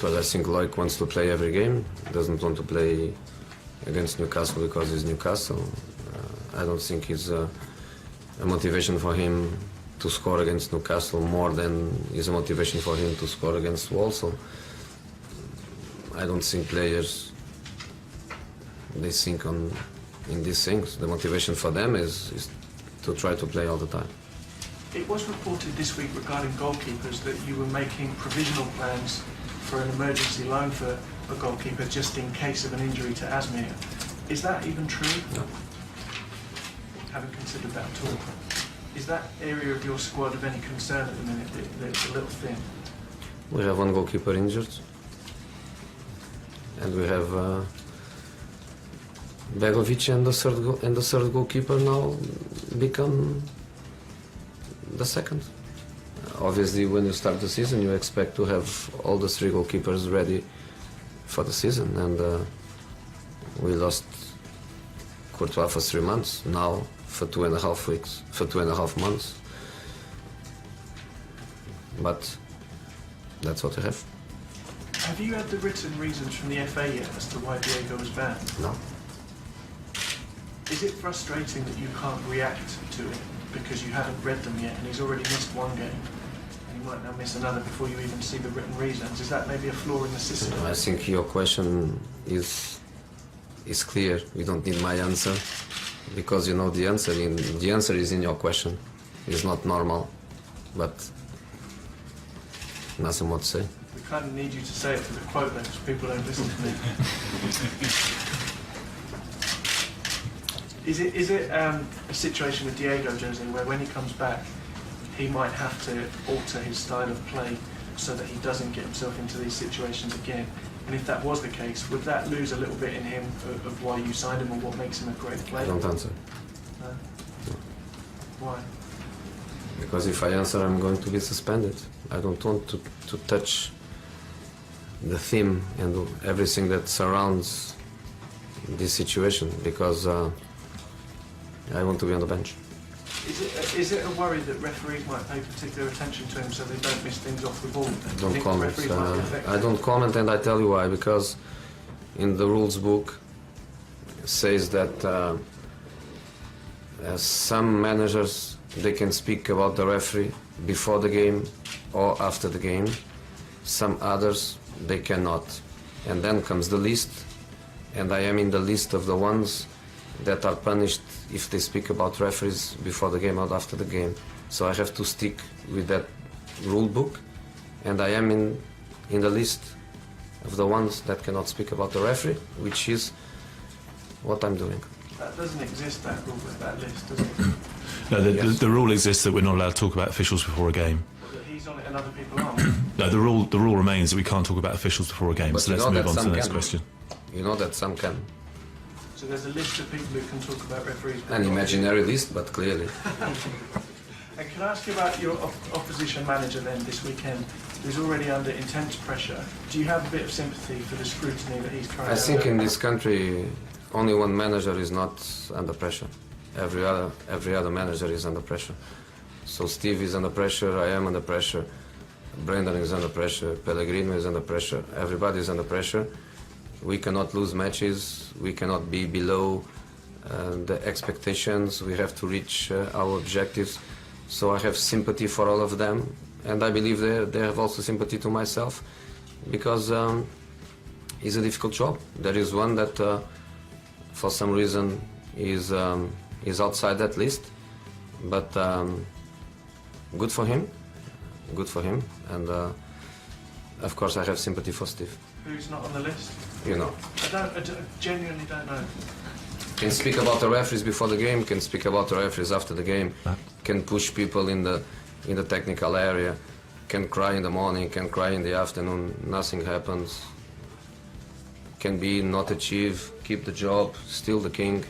because I think Loic wants to play every game, doesn't want to play against Newcastle because he's Newcastle. I don't think it's a motivation for him to score against Newcastle more than is a motivation for him to score against Walsall. I don't think players, they think in these things. The motivation for them is to try to play all the time. It was reported this week regarding goalkeepers that you were making provisional plans for an emergency loan for a goalkeeper just in case of an injury to Asmir. Is that even true? No. Haven't considered that at all. Is that area of your squad of any concern at the minute, that it's a little thin? We have one goalkeeper injured, and we have Begovic and the third goalkeeper now become the second. Obviously, when you start the season, you expect to have all the three goalkeepers ready for the season, and we lost Courtois for 3 months, now for 2.5 weeks, for 2.5 months. But that's what we have. Have you had the written reasons from the FA yet as to why Diego was banned? No. Is it frustrating that you can't react to it because you haven't read them yet, and he's already missed one game, and he might now miss another before you even see the written reasons? Is that maybe a flaw in the system? I think your question is clear. You don't need my answer because you know the answer. The answer is in your question. It's not normal, but nothing more to say. We kind of need you to say it for the quote then, because people don't listen to me. Is it a situation with Diego, Jose, where when he comes back, he might have to alter his style of play so that he doesn't get himself into these situations again? And if that was the case, would that lose a little bit in him of why you signed him or what makes him a great player? I don't answer. No? No. Why? Because if I answer, I'm going to be suspended. I don't want to touch the theme and everything that surrounds this situation, because I want to be on the bench. Is it a worry that referees might pay particular attention to him so they don't miss things off the ball? Don't comment. I don't comment, and I tell you why. Because in the rules book it says that some managers, they can speak about the referee before the game or after the game. Some others, they cannot. And then comes the list, and I am in the list of the ones that are punished if they speak about referees before the game or after the game. So I have to stick with that rule book, and I am in the list of the ones that cannot speak about the referee, which is what I'm doing. That doesn't exist, that rule, that list, does it? No, the rule exists that we're not allowed to talk about officials before a game. That he's on it and other people aren't? No, the rule remains that we can't talk about officials before a game. But so let's move on to the next question. You know that some can. So there's a list of people who can talk about referees. An imaginary list, but clearly. And can I ask you about your opposition manager then this weekend, who's already under intense pressure? Do you have a bit of sympathy for the scrutiny that he's trying to... I think in this country, only one manager is not under pressure. Every other manager is under pressure. So Steve is under pressure, I am under pressure, Brendan is under pressure, Pellegrino is under pressure, everybody is under pressure. We cannot lose matches, we cannot be below the expectations, we have to reach our objectives. So I have sympathy for all of them, and I believe they have also sympathy to myself, because it's a difficult job. There is one that for some reason is outside that list, but good for him, and of course I have sympathy for Steve. Who's not on the list? You know. I genuinely don't know. Can speak about the referees before the game, can speak about the referees after the game, can push people in the technical area, can cry in the morning, can cry in the afternoon, nothing happens, can be not achieve, keep the job, still the king.